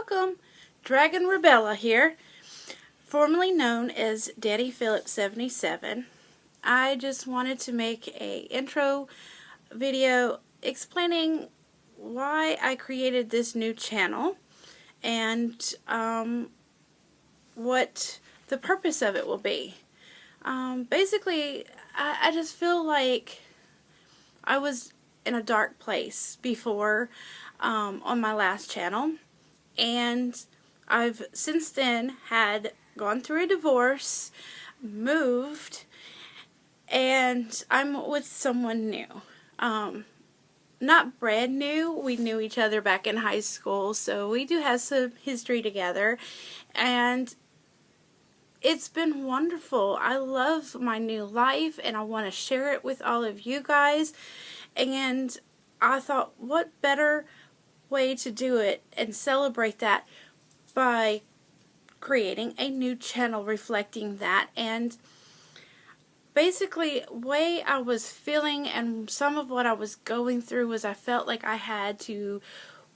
Welcome, DragonRebelle here, formerly known as DragonRebelle77. I just wanted to make a intro video explaining why I created this new channel and what the purpose of it will be. Basically, I just feel like I was in a dark place before on my last channel, and I've since then had gone through a divorce, moved, and I'm with someone new. Not brand new. We knew each other back in high school, so we do have some history together, and it's been wonderful. I love my new life, and I want to share it with all of you guys, and I thought, what better way to do it and celebrate that by creating a new channel reflecting that. And basically, way I was feeling and some of what I was going through was I felt like I had to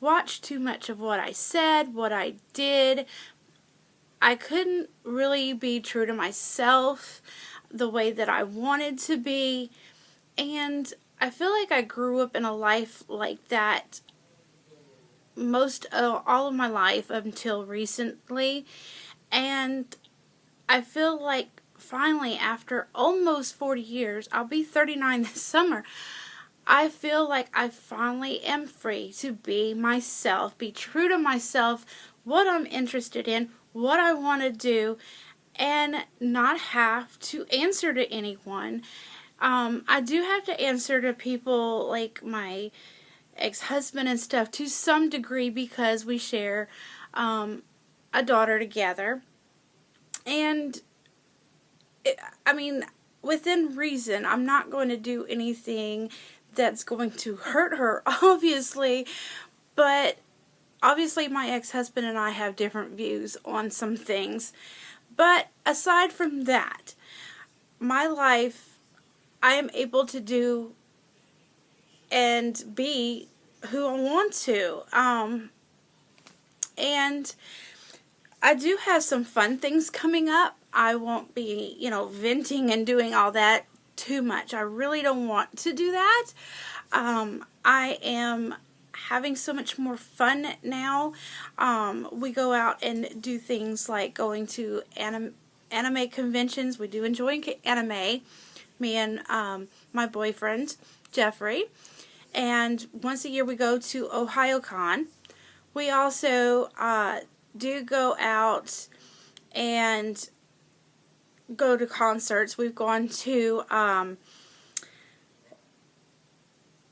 watch too much of what I said, what I did. I couldn't really be true to myself the way that I wanted to be, and I feel like I grew up in a life like that all of my life until recently, and I feel like finally, after almost 40 years, I'll be 39 this summer, I feel like I finally am free to be myself, be true to myself, what I'm interested in, what I want to do, and not have to answer to anyone. I do have to answer to people like my ex-husband and stuff to some degree because we share a daughter together. And, I mean, within reason, I'm not going to do anything that's going to hurt her, obviously, but obviously my ex-husband and I have different views on some things. But aside from that, my life, I am able to do and be who I want to. And I do have some fun things coming up. I won't be, venting and doing all that too much. I really don't want to do that. I am having so much more fun now. We go out and do things like going to anime conventions. We do enjoy anime, me and my boyfriend, Jeffrey. And once a year we go to OhioCon. We also do go out and go to concerts. We've gone to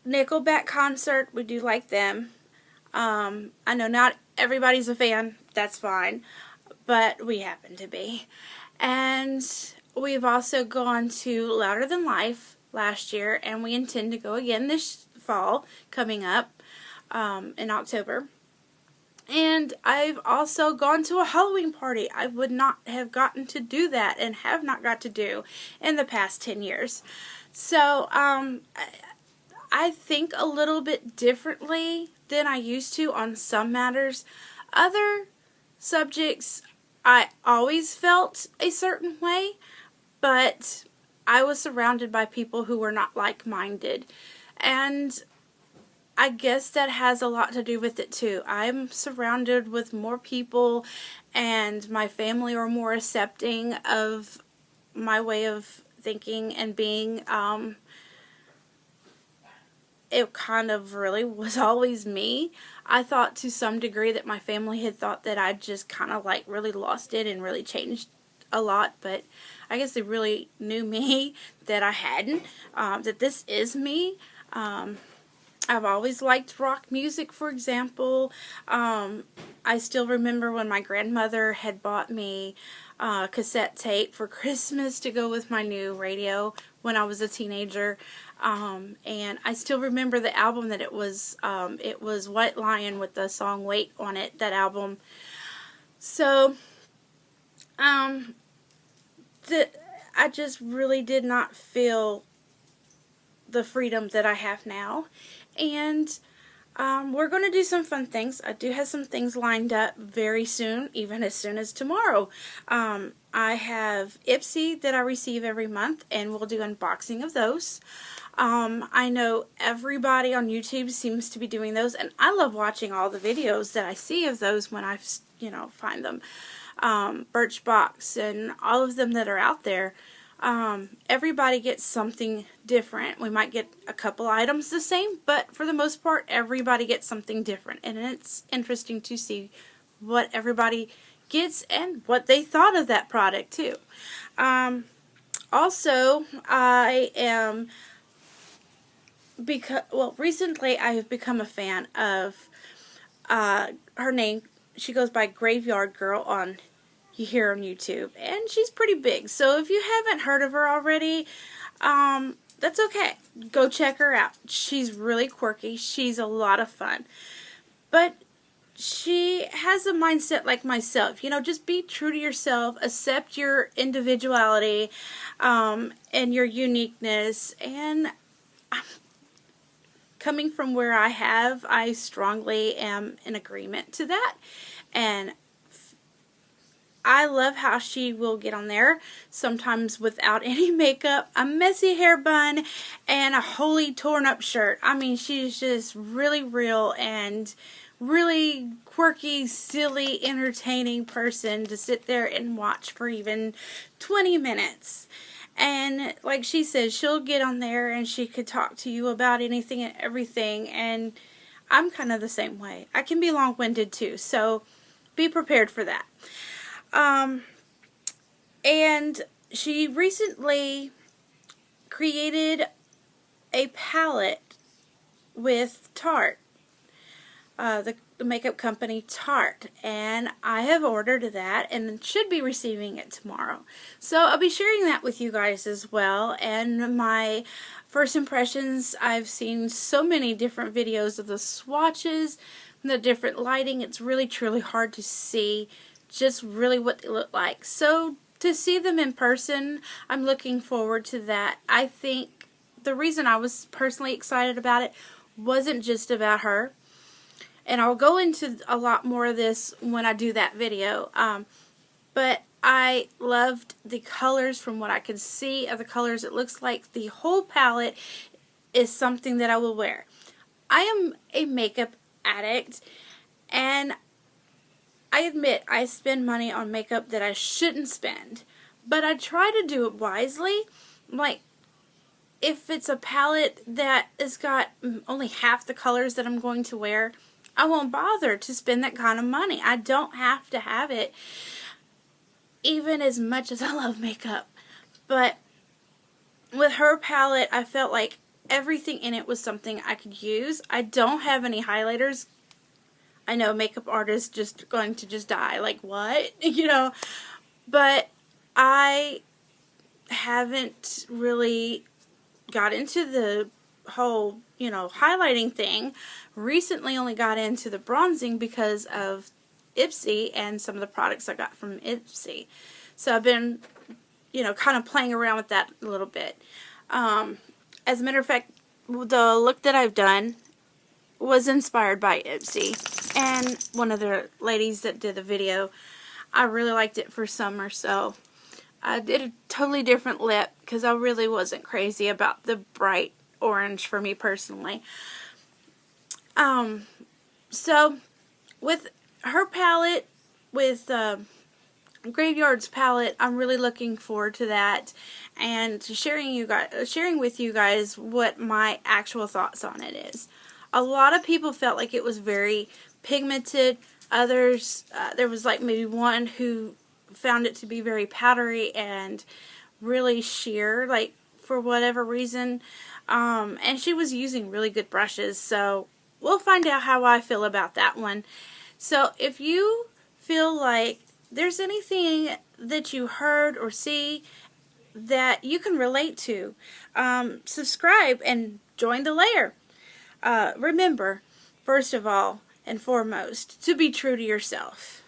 Nickelback concert. We do like them. I know not everybody's a fan. That's fine. But we happen to be. And we've also gone to Louder Than Life last year, and we intend to go again this fall coming up in October. And I've also gone to a Halloween party. I would not have gotten to do that and have not got to do in the past 10 years. So I think a little bit differently than I used to on some matters. Other subjects I always felt a certain way, but I was surrounded by people who were not like-minded, and I guess that has a lot to do with it too. I'm surrounded with more people, and my family are more accepting of my way of thinking and being. It kind of really was always me. I thought to some degree that my family had thought that I just kind of like really lost it and really changed a lot, but I guess they really knew me that I hadn't, that this is me. I've always liked rock music, for example. I still remember when my grandmother had bought me a cassette tape for Christmas to go with my new radio when I was a teenager. And I still remember the album that it was White Lion with the song Wait on it, that album. So, I just really did not feel the freedom that I have now. And We're going to do some fun things. I do have some things lined up very soon, even as soon as tomorrow. I have Ipsy that I receive every month, and we'll do unboxing of those. I know everybody on YouTube seems to be doing those, and I love watching all the videos that I see of those when I, find them. Birchbox and all of them that are out there. Everybody gets something different. We might get a couple items the same, but for the most part, everybody gets something different, and it's interesting to see what everybody gets and what they thought of that product too. Also, I am recently I have become a fan of her name. She goes by Graveyard Girl on here on YouTube, and she's pretty big. So if you haven't heard of her already, that's okay. Go check her out. She's really quirky. She's a lot of fun. But she has a mindset like myself. Just be true to yourself. Accept your individuality and your uniqueness. And coming from where I strongly am in agreement to that. And I love how she will get on there, sometimes without any makeup, a messy hair bun, and a wholly torn up shirt. I mean, she's just really real and really quirky, silly, entertaining person to sit there and watch for even 20 minutes. And like she says, she'll get on there and she could talk to you about anything and everything, and I'm kind of the same way. I can be long-winded too, so be prepared for that. And she recently created a palette with Tarte, the makeup company Tarte, and I have ordered that and should be receiving it tomorrow. So I'll be sharing that with you guys as well, and my first impressions. I've seen so many different videos of the swatches, the different lighting. It's really truly hard to see just really what they look like. So to see them in person, I'm looking forward to that. I think the reason I was personally excited about it wasn't just about her, and I'll go into a lot more of this when I do that video, but I loved the colors. From what I could see of the colors, it looks like the whole palette is something that I will wear. I am a makeup addict, and I admit I spend money on makeup that I shouldn't spend, but I try to do it wisely. Like, if it's a palette that has got only half the colors that I'm going to wear, I won't bother to spend that kind of money. I don't have to have it, even as much as I love makeup. But with her palette, I felt like everything in it was something I could use. I don't have any highlighters. I know makeup artists just going to just die. Like, what? But I haven't really got into the whole, highlighting thing. Recently only got into the bronzing because of Ipsy and some of the products I got from Ipsy. So I've been, kind of playing around with that a little bit. As a matter of fact, the look that I've done was inspired by Ipsy, and one of the ladies that did the video, I really liked it for summer, so I did a totally different lip because I really wasn't crazy about the bright orange for me personally. So with her palette, with Graveyard's palette, I'm really looking forward to that and to sharing with you guys what my actual thoughts on it is. A lot of people felt like it was very pigmented. Others, there was like maybe one who found it to be very powdery and really sheer, like for whatever reason. And she was using really good brushes, so we'll find out how I feel about that one. So if you feel like there's anything that you heard or see that you can relate to, subscribe and join the layer. Remember, first of all and foremost, to be true to yourself.